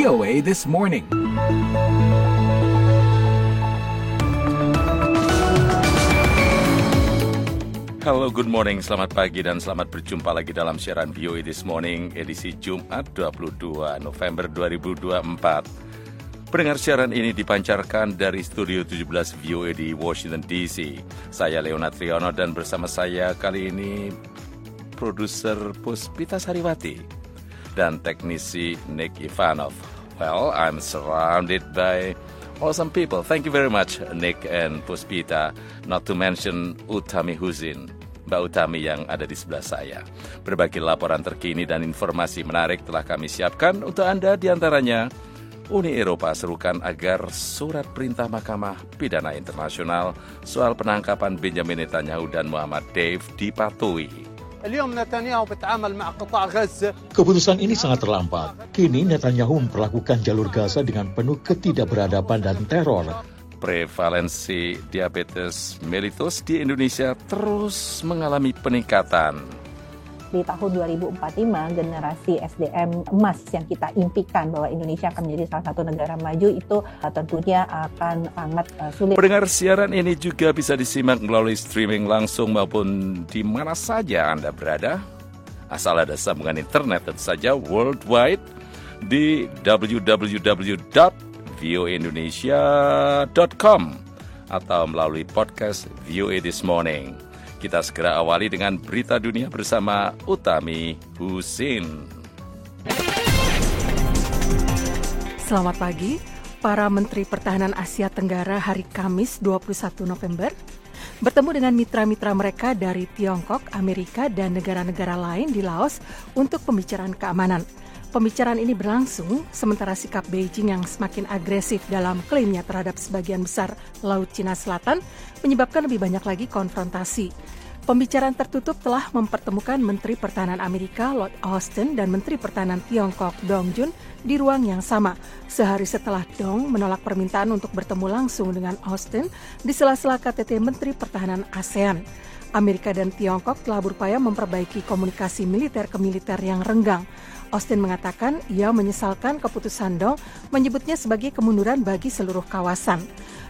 VOA This Morning. Halo, good morning, selamat pagi dan selamat berjumpa lagi dalam siaran VOA This Morning edisi Jumat 22 November 2024. Pendengar siaran ini dipancarkan dari Studio 17 VOA di Washington DC. Saya Leonard Triono dan bersama saya kali ini produser Puspita Sariwati dan teknisi Nick Ivanov. Well, I'm surrounded by awesome people. Thank you very much, Nick and Puspita. Not to mention Utami Husin, Mbak Utami yang ada di sebelah saya. Berbagai laporan terkini dan informasi menarik telah kami siapkan untuk Anda, diantaranya Uni Eropa serukan agar surat perintah Mahkamah Pidana Internasional soal penangkapan Benjamin Netanyahu dan Muhammad Deif dipatuhi. Keputusan ini sangat terlambat. Kini Netanyahu memperlakukan jalur Gaza dengan penuh ketidakberadaban dan teror. Prevalensi diabetes mellitus di Indonesia terus mengalami peningkatan. Di tahun 2045, generasi SDM emas yang kita impikan bahwa Indonesia akan menjadi salah satu negara maju itu tentunya akan sangat sulit. Pendengar siaran ini juga bisa disimak melalui streaming langsung maupun di mana saja Anda berada. Asal ada sambungan internet tentu saja worldwide di www.voaindonesia.com atau melalui podcast VOA This Morning. Kita segera awali dengan berita dunia bersama Utami Husin. Selamat pagi, para Menteri Pertahanan Asia Tenggara hari Kamis 21 November bertemu dengan mitra-mitra mereka dari Tiongkok, Amerika, dan negara-negara lain di Laos untuk pembicaraan keamanan. Pembicaraan ini berlangsung sementara sikap Beijing yang semakin agresif dalam klaimnya terhadap sebagian besar Laut Cina Selatan menyebabkan lebih banyak lagi konfrontasi. Pembicaraan tertutup telah mempertemukan Menteri Pertahanan Amerika Lloyd Austin dan Menteri Pertahanan Tiongkok Dong Jun di ruang yang sama, sehari setelah Dong menolak permintaan untuk bertemu langsung dengan Austin di sela-sela KTT Menteri Pertahanan ASEAN. Amerika dan Tiongkok telah berupaya memperbaiki komunikasi militer ke militer yang renggang. Austin mengatakan ia menyesalkan keputusan Dong menyebutnya sebagai kemunduran bagi seluruh kawasan.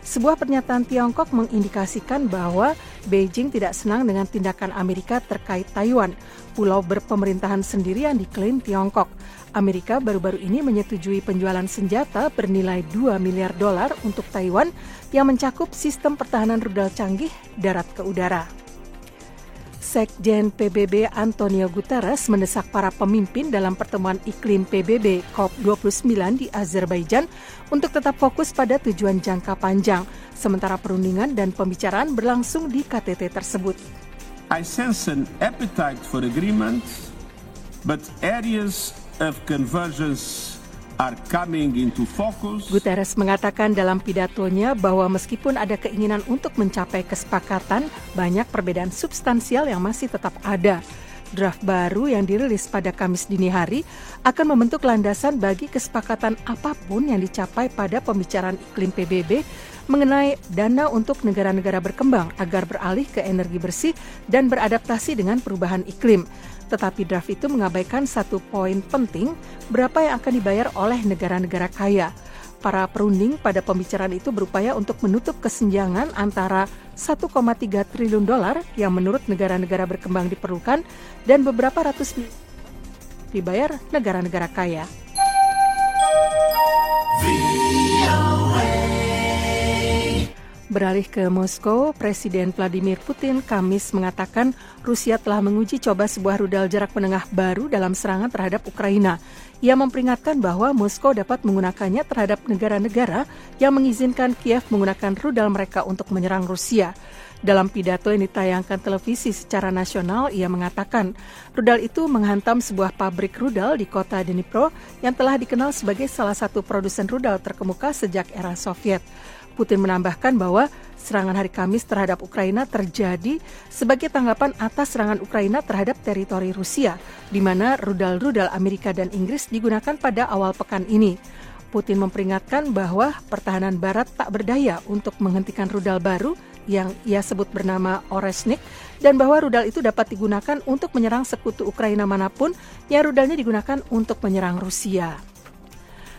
Sebuah pernyataan Tiongkok mengindikasikan bahwa Beijing tidak senang dengan tindakan Amerika terkait Taiwan, pulau berpemerintahan sendiri yang diklaim Tiongkok. Amerika baru-baru ini menyetujui penjualan senjata bernilai $2 miliar untuk Taiwan yang mencakup sistem pertahanan rudal canggih darat ke udara. Sekjen PBB Antonio Guterres mendesak para pemimpin dalam pertemuan iklim PBB COP29 di Azerbaijan untuk tetap fokus pada tujuan jangka panjang, sementara perundingan dan pembicaraan berlangsung di KTT tersebut. I sense an appetite for agreement, but areas of convergence are coming into focus. Guterres mengatakan dalam pidatonya bahwa meskipun ada keinginan untuk mencapai kesepakatan, banyak perbedaan substansial yang masih tetap ada. Draft baru yang dirilis pada Kamis dini hari akan membentuk landasan bagi kesepakatan apapun yang dicapai pada pembicaraan iklim PBB mengenai dana untuk negara-negara berkembang agar beralih ke energi bersih dan beradaptasi dengan perubahan iklim. Tetapi draft itu mengabaikan satu poin penting, berapa yang akan dibayar oleh negara-negara kaya. Para perunding pada pembicaraan itu berupaya untuk menutup kesenjangan antara $1,3 triliun yang menurut negara-negara berkembang diperlukan dan beberapa ratus dibayar negara-negara kaya. Beralih ke Moskow, Presiden Vladimir Putin Kamis mengatakan Rusia telah menguji coba sebuah rudal jarak menengah baru dalam serangan terhadap Ukraina. Ia memperingatkan bahwa Moskow dapat menggunakannya terhadap negara-negara yang mengizinkan Kiev menggunakan rudal mereka untuk menyerang Rusia. Dalam pidato yang ditayangkan televisi secara nasional, ia mengatakan rudal itu menghantam sebuah pabrik rudal di kota Dnipro yang telah dikenal sebagai salah satu produsen rudal terkemuka sejak era Soviet. Putin menambahkan bahwa serangan hari Kamis terhadap Ukraina terjadi sebagai tanggapan atas serangan Ukraina terhadap teritori Rusia, di mana rudal-rudal Amerika dan Inggris digunakan pada awal pekan ini. Putin memperingatkan bahwa pertahanan Barat tak berdaya untuk menghentikan rudal baru yang ia sebut bernama Oresnik, dan bahwa rudal itu dapat digunakan untuk menyerang sekutu Ukraina manapun yang rudalnya digunakan untuk menyerang Rusia.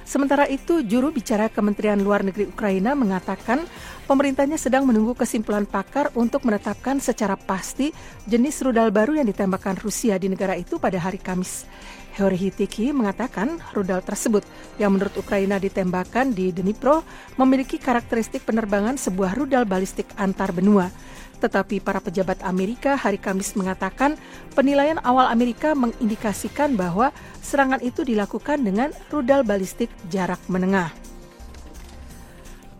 Sementara itu, juru bicara Kementerian Luar Negeri Ukraina mengatakan pemerintahnya sedang menunggu kesimpulan pakar untuk menetapkan secara pasti jenis rudal baru yang ditembakkan Rusia di negara itu pada hari Kamis. Georgi Tiki mengatakan rudal tersebut yang menurut Ukraina ditembakkan di Dnipro memiliki karakteristik penerbangan sebuah rudal balistik antar benua. Tetapi para pejabat Amerika hari Kamis mengatakan penilaian awal Amerika mengindikasikan bahwa serangan itu dilakukan dengan rudal balistik jarak menengah.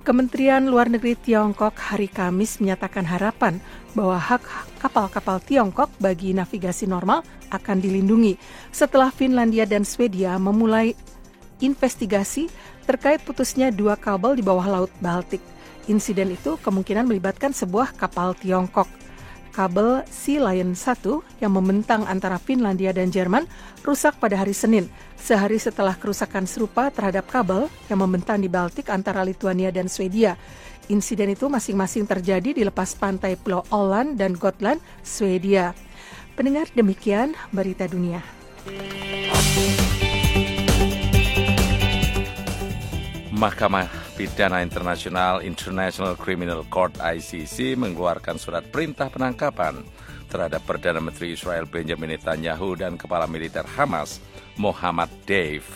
Kementerian Luar Negeri Tiongkok hari Kamis menyatakan harapan bahwa hak kapal-kapal Tiongkok bagi navigasi normal akan dilindungi setelah Finlandia dan Swedia memulai investigasi terkait putusnya 2 kabel di bawah Laut Baltik. Insiden itu kemungkinan melibatkan sebuah kapal Tiongkok. Kabel Sea Lion 1 yang membentang antara Finlandia dan Jerman rusak pada hari Senin, sehari setelah kerusakan serupa terhadap kabel yang membentang di Baltik antara Lituania dan Swedia. Insiden itu masing-masing terjadi di lepas pantai Pulau Åland dan Gotland, Swedia. Pendengar, demikian berita dunia. Mahkamah Pidana Internasional International Criminal Court ICC mengeluarkan surat perintah penangkapan terhadap Perdana Menteri Israel Benjamin Netanyahu dan Kepala Militer Hamas Mohammad Deif.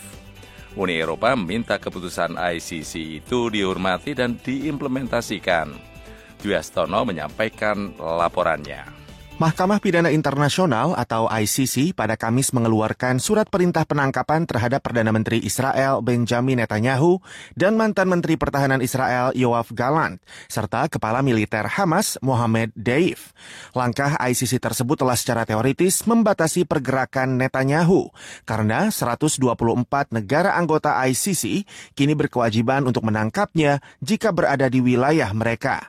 Uni Eropa meminta keputusan ICC itu dihormati dan diimplementasikan. Dwi Astono menyampaikan laporannya. Mahkamah Pidana Internasional atau ICC pada Kamis mengeluarkan surat perintah penangkapan terhadap Perdana Menteri Israel Benjamin Netanyahu dan mantan Menteri Pertahanan Israel Yoav Gallant, serta Kepala Militer Hamas Mohammad Deif. Langkah ICC tersebut telah secara teoritis membatasi pergerakan Netanyahu, karena 124 negara anggota ICC kini berkewajiban untuk menangkapnya jika berada di wilayah mereka.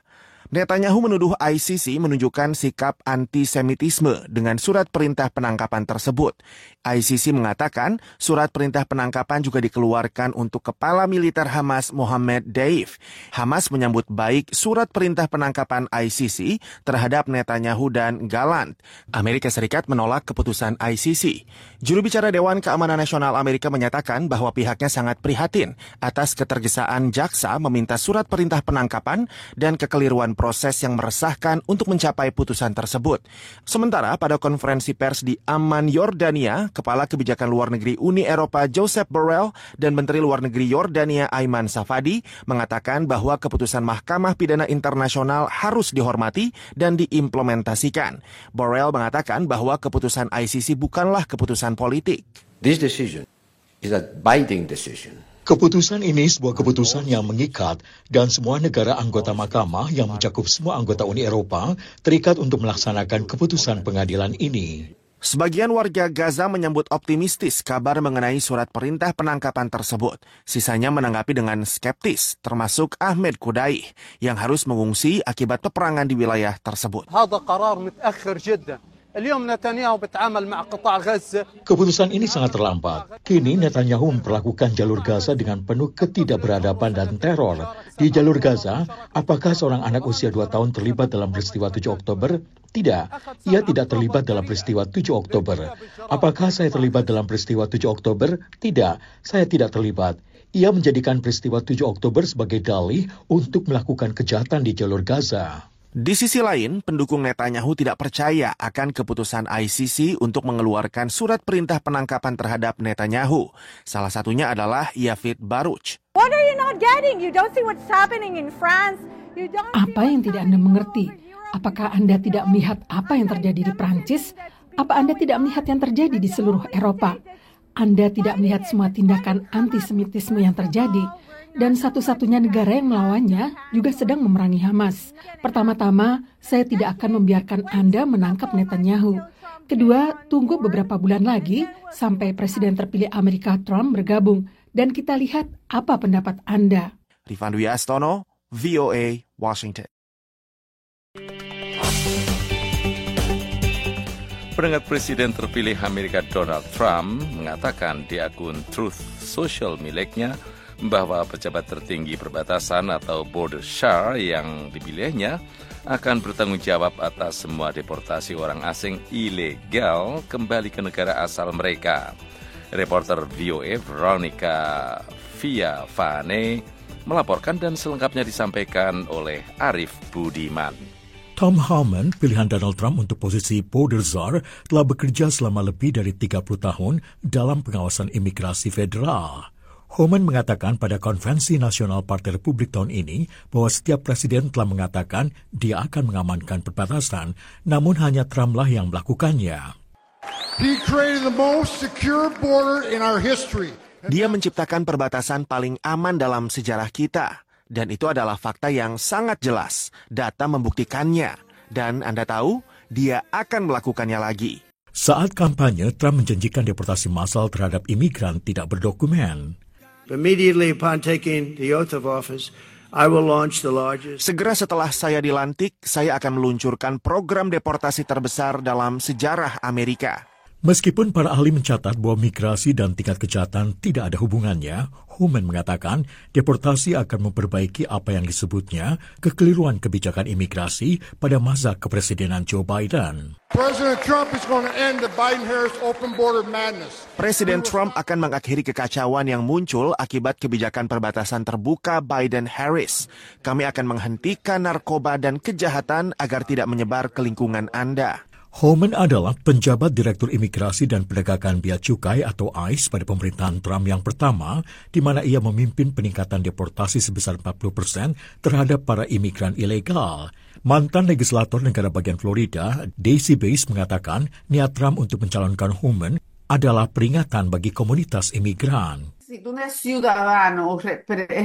Netanyahu menuduh ICC menunjukkan sikap antisemitisme dengan surat perintah penangkapan tersebut. ICC mengatakan surat perintah penangkapan juga dikeluarkan untuk Kepala Militer Hamas Mohammad Deif. Hamas menyambut baik surat perintah penangkapan ICC terhadap Netanyahu dan Gallant. Amerika Serikat menolak keputusan ICC. Juru bicara Dewan Keamanan Nasional Amerika menyatakan bahwa pihaknya sangat prihatin atas ketergesaan jaksa meminta surat perintah penangkapan dan kekeliruan proses yang meresahkan untuk mencapai putusan tersebut. Sementara pada konferensi pers di Amman, Yordania, Kepala Kebijakan Luar Negeri Uni Eropa Josep Borrell dan Menteri Luar Negeri Yordania Ayman Safadi mengatakan bahwa keputusan Mahkamah Pidana Internasional harus dihormati dan diimplementasikan. Borrell mengatakan bahwa keputusan ICC bukanlah keputusan politik. This decision is a binding decision. Keputusan ini sebuah keputusan yang mengikat dan semua negara anggota mahkamah yang mencakup semua anggota Uni Eropa terikat untuk melaksanakan keputusan pengadilan ini. Sebagian warga Gaza menyambut optimistis kabar mengenai surat perintah penangkapan tersebut. Sisanya menanggapi dengan skeptis, termasuk Ahmed Kudaih yang harus mengungsi akibat peperangan di wilayah tersebut. Keputusan ini sangat terlambat. Kini Netanyahu memperlakukan jalur Gaza dengan penuh ketidakberadaban dan teror. Di jalur Gaza, apakah seorang anak usia 2 tahun terlibat dalam peristiwa 7 Oktober? Tidak, ia tidak terlibat dalam peristiwa 7 Oktober. Apakah saya terlibat dalam peristiwa 7 Oktober? Tidak, saya tidak terlibat. Ia menjadikan peristiwa 7 Oktober sebagai dalih untuk melakukan kejahatan di jalur Gaza. Di sisi lain, pendukung Netanyahu tidak percaya akan keputusan ICC untuk mengeluarkan surat perintah penangkapan terhadap Netanyahu. Salah satunya adalah Yafit Baruch. Apa yang tidak Anda mengerti? Apakah Anda tidak melihat apa yang terjadi di Prancis? Apa Anda tidak melihat yang terjadi di seluruh Eropa? Anda tidak melihat semua tindakan antisemitisme yang terjadi? Dan satu-satunya negara yang melawannya juga sedang memerangi Hamas. Pertama-tama, saya tidak akan membiarkan Anda menangkap Netanyahu. Kedua, tunggu beberapa bulan lagi sampai Presiden terpilih Amerika Trump bergabung. Dan kita lihat apa pendapat Anda. Rifan Dwi Astono, VOA, Washington. Pendengar, Presiden terpilih Amerika Donald Trump mengatakan di akun Truth Social miliknya bahwa pejabat tertinggi perbatasan atau border share yang dipilihnya akan bertanggung jawab atas semua deportasi orang asing ilegal kembali ke negara asal mereka. Reporter VOA Veronica Viavane melaporkan dan selengkapnya disampaikan oleh Arif Budiman. Tom Homan, pilihan Donald Trump untuk posisi border czar, telah bekerja selama lebih dari 30 tahun dalam pengawasan imigrasi federal. Homan mengatakan pada Konvensi Nasional Partai Republik tahun ini bahwa setiap presiden telah mengatakan dia akan mengamankan perbatasan, namun hanya Trumplah yang melakukannya. He created the most secure border in our history. Dia menciptakan perbatasan paling aman dalam sejarah kita. Dan itu adalah fakta yang sangat jelas. Data membuktikannya. Dan Anda tahu, dia akan melakukannya lagi. Saat kampanye, Trump menjanjikan deportasi massal terhadap imigran tidak berdokumen. Immediately upon taking the oath of office, I will launch the largest. Segera setelah saya dilantik, saya akan meluncurkan program deportasi terbesar dalam sejarah Amerika. Meskipun para ahli mencatat bahwa migrasi dan tingkat kejahatan tidak ada hubungannya, Homan mengatakan deportasi akan memperbaiki apa yang disebutnya kekeliruan kebijakan imigrasi pada masa kepresidenan Joe Biden. President Trump is going to end the Biden-Harris open border madness. Presiden Trump akan mengakhiri kekacauan yang muncul akibat kebijakan perbatasan terbuka Biden-Harris. Kami akan menghentikan narkoba dan kejahatan agar tidak menyebar ke lingkungan Anda. Homan adalah penjabat Direktur Imigrasi dan Penegakan Bea Cukai atau ICE pada pemerintahan Trump yang pertama, di mana ia memimpin peningkatan deportasi sebesar 40% terhadap para imigran ilegal. Mantan legislator negara bagian Florida, Daisy Bates mengatakan niat Trump untuk mencalonkan Homan adalah peringatan bagi komunitas imigran. Si tú eres ciudadano o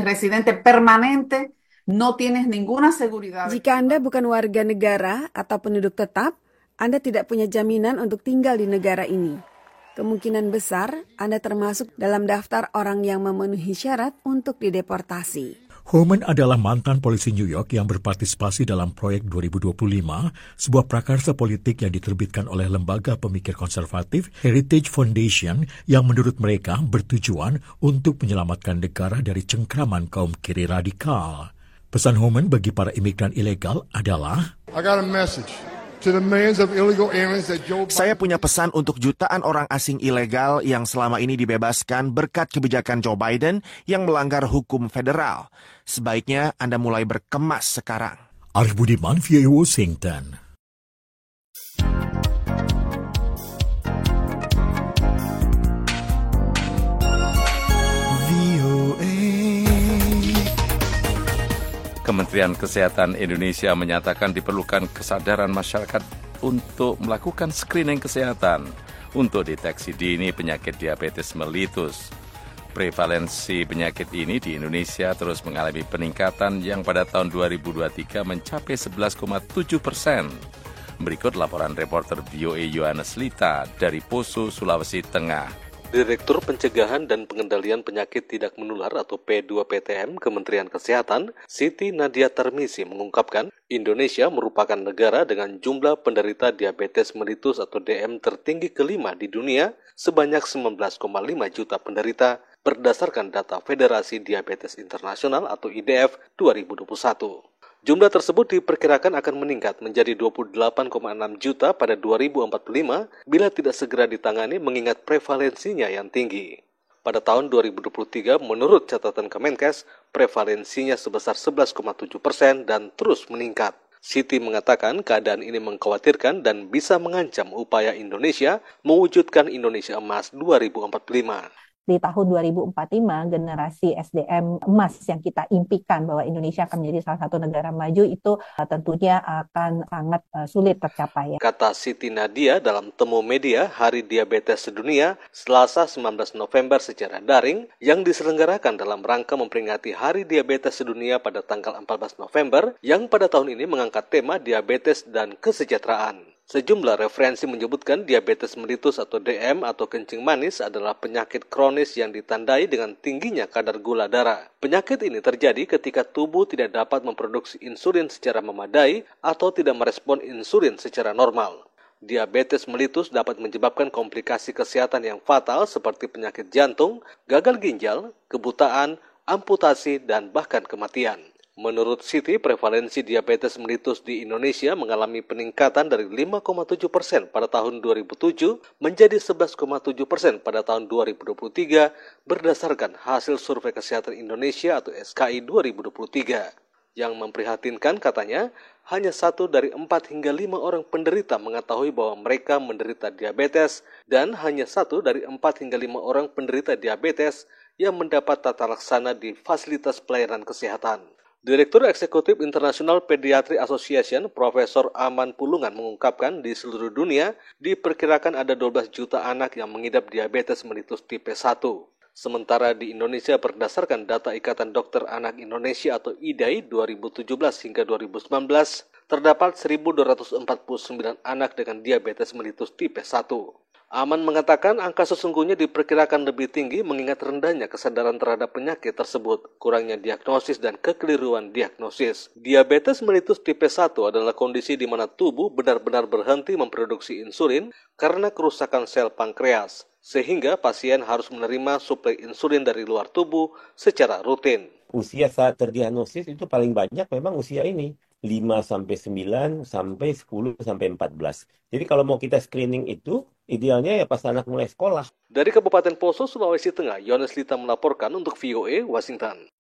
residente permanente, no tienes ninguna seguridad. Jika Anda bukan warga negara atau penduduk tetap, Anda tidak punya jaminan untuk tinggal di negara ini. Kemungkinan besar Anda termasuk dalam daftar orang yang memenuhi syarat untuk dideportasi. Homan adalah mantan polisi New York yang berpartisipasi dalam proyek 2025, sebuah prakarsa politik yang diterbitkan oleh lembaga pemikir konservatif Heritage Foundation yang menurut mereka bertujuan untuk menyelamatkan negara dari cengkraman kaum kiri radikal. Pesan Homan bagi para imigran ilegal adalah, I got a message. Saya punya pesan untuk jutaan orang asing ilegal yang selama ini dibebaskan berkat kebijakan Joe Biden yang melanggar hukum federal. Sebaiknya Anda mulai berkemas sekarang. Arif Budiman, VOA Washington. Kementerian Kesehatan Indonesia menyatakan diperlukan kesadaran masyarakat untuk melakukan screening kesehatan untuk deteksi dini penyakit diabetes mellitus. Prevalensi penyakit ini di Indonesia terus mengalami peningkatan yang pada tahun 2023 mencapai 11,7%. Berikut laporan reporter VOA Yohanes Lita dari Poso, Sulawesi Tengah. Direktur Pencegahan dan Pengendalian Penyakit Tidak Menular atau P2PTM Kementerian Kesehatan, Siti Nadia Tarmizi mengungkapkan, Indonesia merupakan negara dengan jumlah penderita diabetes mellitus atau DM tertinggi kelima di dunia, sebanyak 19,5 juta penderita, berdasarkan data Federasi Diabetes Internasional atau IDF 2021. Jumlah tersebut diperkirakan akan meningkat menjadi 28,6 juta pada 2045 bila tidak segera ditangani mengingat prevalensinya yang tinggi. Pada tahun 2023, menurut catatan Kemenkes, prevalensinya sebesar 11,7% dan terus meningkat. Siti mengatakan keadaan ini mengkhawatirkan dan bisa mengancam upaya Indonesia mewujudkan Indonesia Emas 2045. Di tahun 2045, generasi SDM emas yang kita impikan bahwa Indonesia akan menjadi salah satu negara maju itu tentunya akan sangat sulit tercapai. Kata Siti Nadia dalam temu media Hari Diabetes Sedunia Selasa 19 November secara daring yang diselenggarakan dalam rangka memperingati Hari Diabetes Sedunia pada tanggal 14 November yang pada tahun ini mengangkat tema diabetes dan kesejahteraan. Sejumlah referensi menyebutkan diabetes mellitus atau DM atau kencing manis adalah penyakit kronis yang ditandai dengan tingginya kadar gula darah. Penyakit ini terjadi ketika tubuh tidak dapat memproduksi insulin secara memadai atau tidak merespon insulin secara normal. Diabetes mellitus dapat menyebabkan komplikasi kesehatan yang fatal seperti penyakit jantung, gagal ginjal, kebutaan, amputasi, dan bahkan kematian. Menurut Siti, prevalensi diabetes mellitus di Indonesia mengalami peningkatan dari 5,7% pada tahun 2007 menjadi 11,7% pada tahun 2023 berdasarkan hasil Survei Kesehatan Indonesia atau SKI 2023. Yang memprihatinkan katanya, hanya 1 dari 4 hingga 5 orang penderita mengetahui bahwa mereka menderita diabetes dan hanya 1 dari 4 hingga 5 orang penderita diabetes yang mendapat tata laksana di fasilitas pelayanan kesehatan. Direktur Eksekutif International Pediatry Association, Profesor Aman Pulungan mengungkapkan di seluruh dunia diperkirakan ada 12 juta anak yang mengidap diabetes mellitus tipe 1. Sementara di Indonesia berdasarkan data Ikatan Dokter Anak Indonesia atau IDAI 2017 hingga 2019, terdapat 1.249 anak dengan diabetes mellitus tipe 1. Aman mengatakan angka sesungguhnya diperkirakan lebih tinggi mengingat rendahnya kesadaran terhadap penyakit tersebut, kurangnya diagnosis dan kekeliruan diagnosis. Diabetes mellitus tipe 1 adalah kondisi di mana tubuh benar-benar berhenti memproduksi insulin karena kerusakan sel pankreas, sehingga pasien harus menerima suplai insulin dari luar tubuh secara rutin. Usia saat terdiagnosis itu paling banyak memang usia ini. 5-9 sampai 10-14. Jadi kalau mau kita screening itu idealnya ya pas anak mulai sekolah. Dari Kabupaten Poso, Sulawesi Tengah, Yones Lita melaporkan untuk VOA Washington.